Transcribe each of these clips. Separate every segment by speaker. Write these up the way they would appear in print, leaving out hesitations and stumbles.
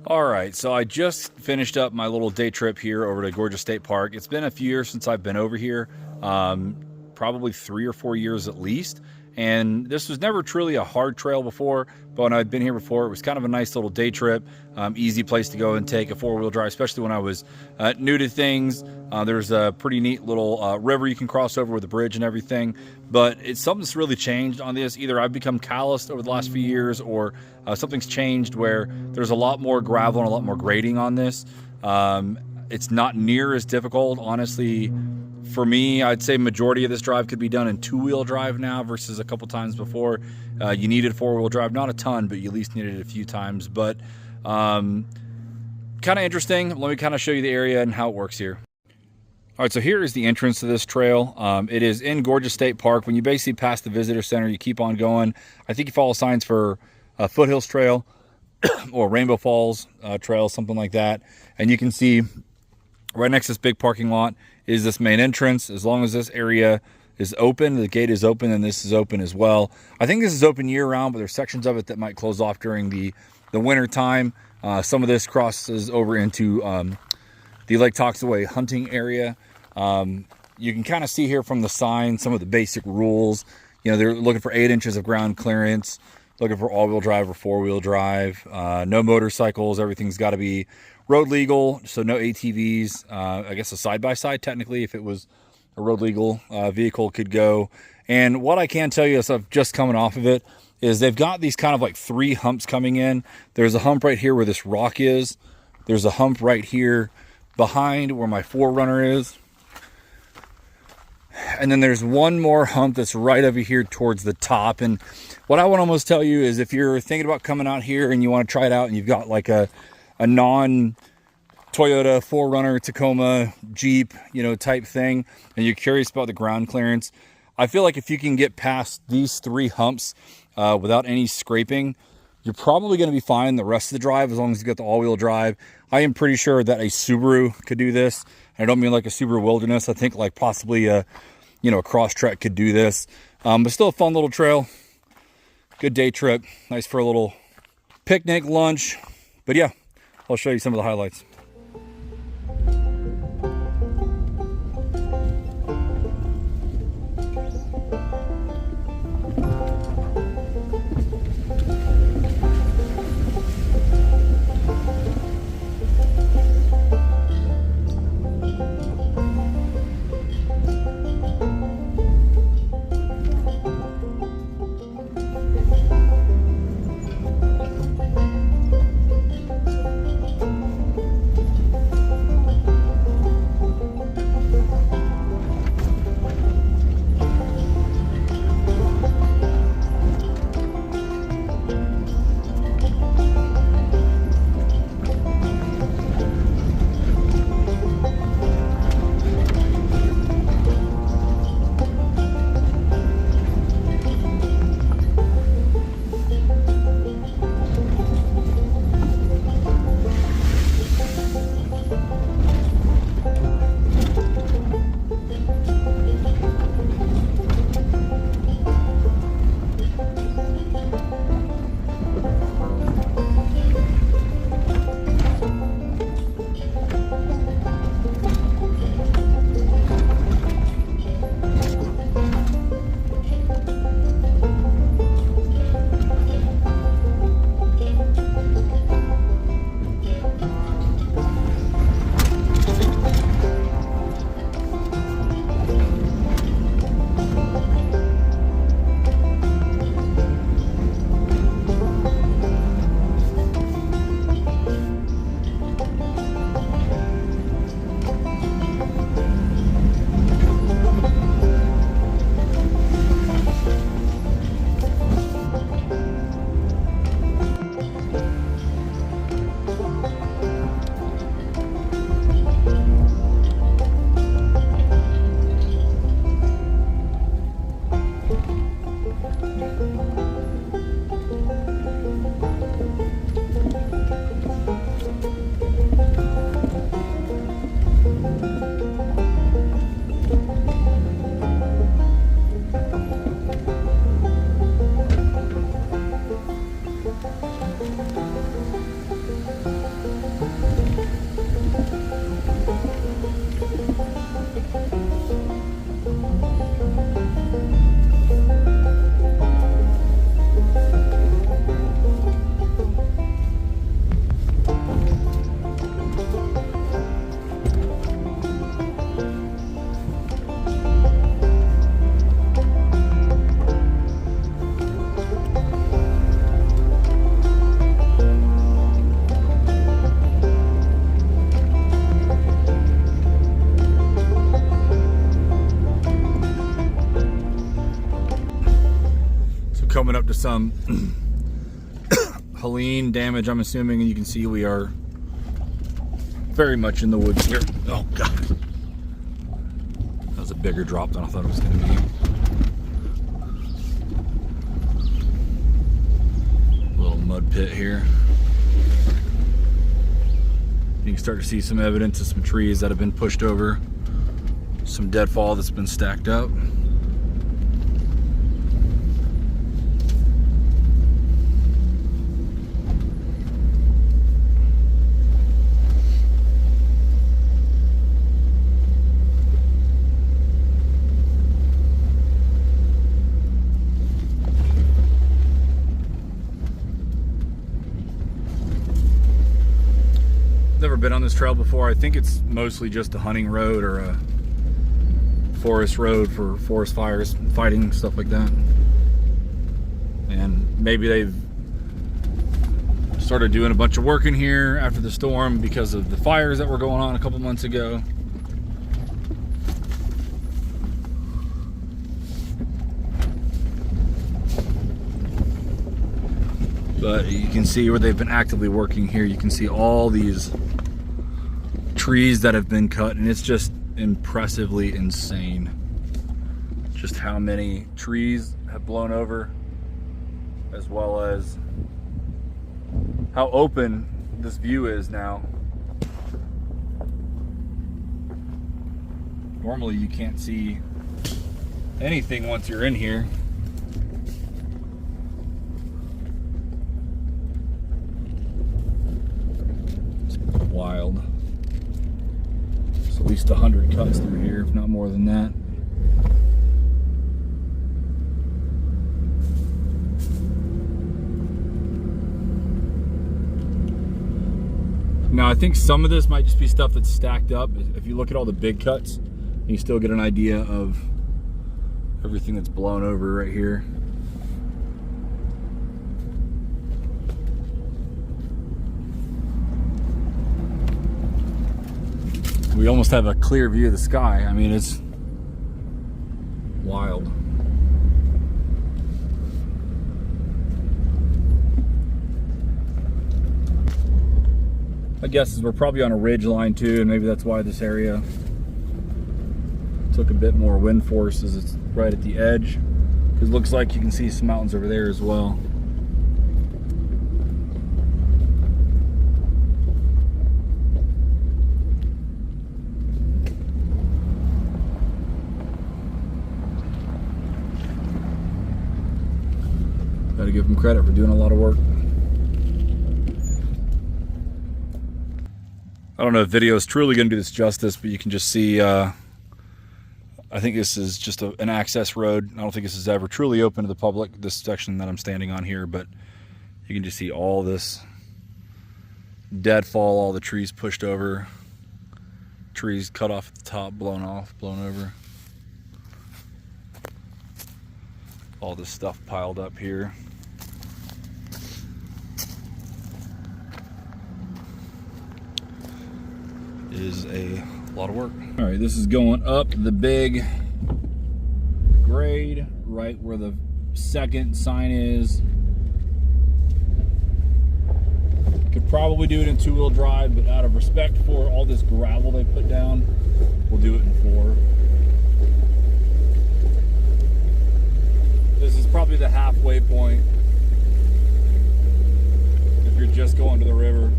Speaker 1: All right, so I just finished up my little day trip here over to Gorges State Park. It's been a few years since I've been over here, probably 3 or 4 years at least. And this was never truly a hard trail before, but when I'd been here before, it was kind of a nice little day trip, easy place to go and take a four-wheel drive, especially when I was new to things. There's a pretty neat little river you can cross over with a bridge and everything, but it's something that's really changed on this. Either I've become calloused over the last few years, or something's changed where there's a lot more gravel and a lot more grading on this. It's not near as difficult, honestly. For me, I'd say majority of this drive could be done in two-wheel drive now versus a couple times before. You needed four-wheel drive, not a ton, but you at least needed it a few times. But kind of interesting. Let me kind of show you the area and how it works here. All right, so here is the entrance to this trail. It is in Gorges State Park. When you basically pass the visitor center, you keep on going. I think you follow signs for Foothills Trail or Rainbow Falls Trail, something like that. And you can see right next to this big parking lot is this main entrance. As long as this area is open, the gate is open, and this is open as well. I think this is open year round, but there's sections of it that might close off during the winter time. Some of this crosses over into the Lake Toxaway hunting area. You can kind of see here from the sign some of the basic rules. You know, they're looking for 8 inches of ground clearance, looking for all-wheel drive or four-wheel drive, no motorcycles. Everything's got to be road legal, so no ATVs. I guess a side-by-side, technically, if it was a road legal vehicle, could go. And what I can tell you, as I've just coming off of it, is they've got these kind of like 3 humps coming in. There's a hump right here where this rock is. There's a hump right here behind where my 4Runner is. And then there's one more hump that's right over here towards the top. And what I want to almost tell you is, if you're thinking about coming out here and you want to try it out, and you've got like a non-Toyota 4Runner, Tacoma, Jeep, you know, type thing, and you're curious about the ground clearance, I feel like if you can get past these 3 humps without any scraping, you're probably going to be fine the rest of the drive, as long as you got the all-wheel drive. I am pretty sure that a Subaru could do this. I don't mean like a Subaru Wilderness. I think like possibly a Crosstrek could do this. But still a fun little trail. Good day trip. Nice for a little picnic, lunch. But yeah, I'll show you some of the highlights. some Helene damage, I'm assuming, and you can see we are very much in the woods here. Oh God, that was a bigger drop than I thought it was going to be. Little mud pit here. You can start to see some evidence of some trees that have been pushed over, some deadfall that's been stacked up. Never been on this trail before. I think it's mostly just a hunting road or a forest road for forest fires, fighting, stuff like that. And maybe they've started doing a bunch of work in here after the storm because of the fires that were going on a couple months ago. But you can see where they've been actively working here. You can see all these trees that have been cut, and it's just impressively insane just how many trees have blown over, as well as how open this view is now. Normally you can't see anything once you're in here. Wild. It's at least 100 cuts through here, if not more than that. Now I think some of this might just be stuff that's stacked up. If you look at all the big cuts, you still get an idea of everything that's blown over right here. We almost have a clear view of the sky. I mean, it's wild. My guess is we're probably on a ridge line too, and maybe that's why this area took a bit more wind force, as it's right at the edge. Because it looks like you can see some mountains over there as well. Gotta give them credit for doing a lot of work. I don't know if video is truly going to do this justice, but you can just see, I think this is just an access road. I don't think this is ever truly open to the public, this section that I'm standing on here, but you can just see all this deadfall, all the trees pushed over, trees cut off at the top, blown off, blown over. All this stuff piled up here. Is a lot of work. All right, this is going up the big grade, right where the second sign is. Could probably do it in 2-wheel drive, but out of respect for all this gravel they put down, we'll do it in 4. This is probably the halfway point if you're just going to the river.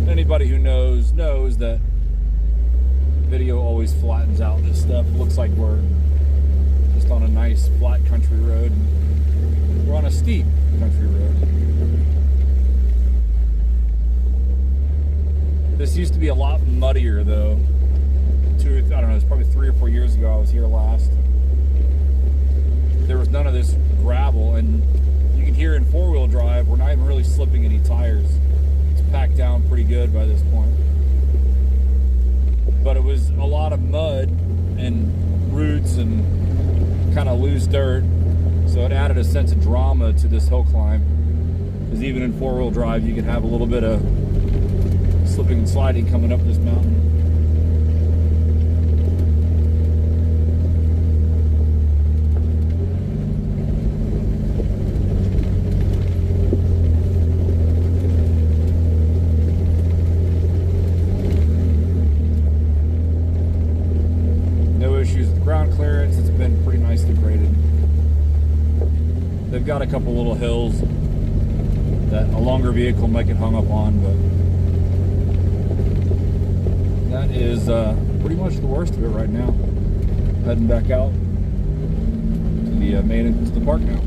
Speaker 1: Anybody who knows that video always flattens out this stuff. It looks like we're just on a nice flat country road. We're on a steep country road. This used to be a lot muddier though. I don't know, it's probably 3 or 4 years ago I was here last. There was none of this gravel, and you can hear in 4-wheel drive, we're not even really slipping any tires. Packed down pretty good by this point, but it was a lot of mud and roots and kind of loose dirt, so it added a sense of drama to this hill climb. because even in four-wheel drive, you can have a little bit of slipping and sliding coming up this mountain. No issues with ground clearance. It's been pretty nicely graded. They've got a couple little hills that a longer vehicle might get hung up on, but that is pretty much the worst of it right now. Heading back out to the main entrance to the park now.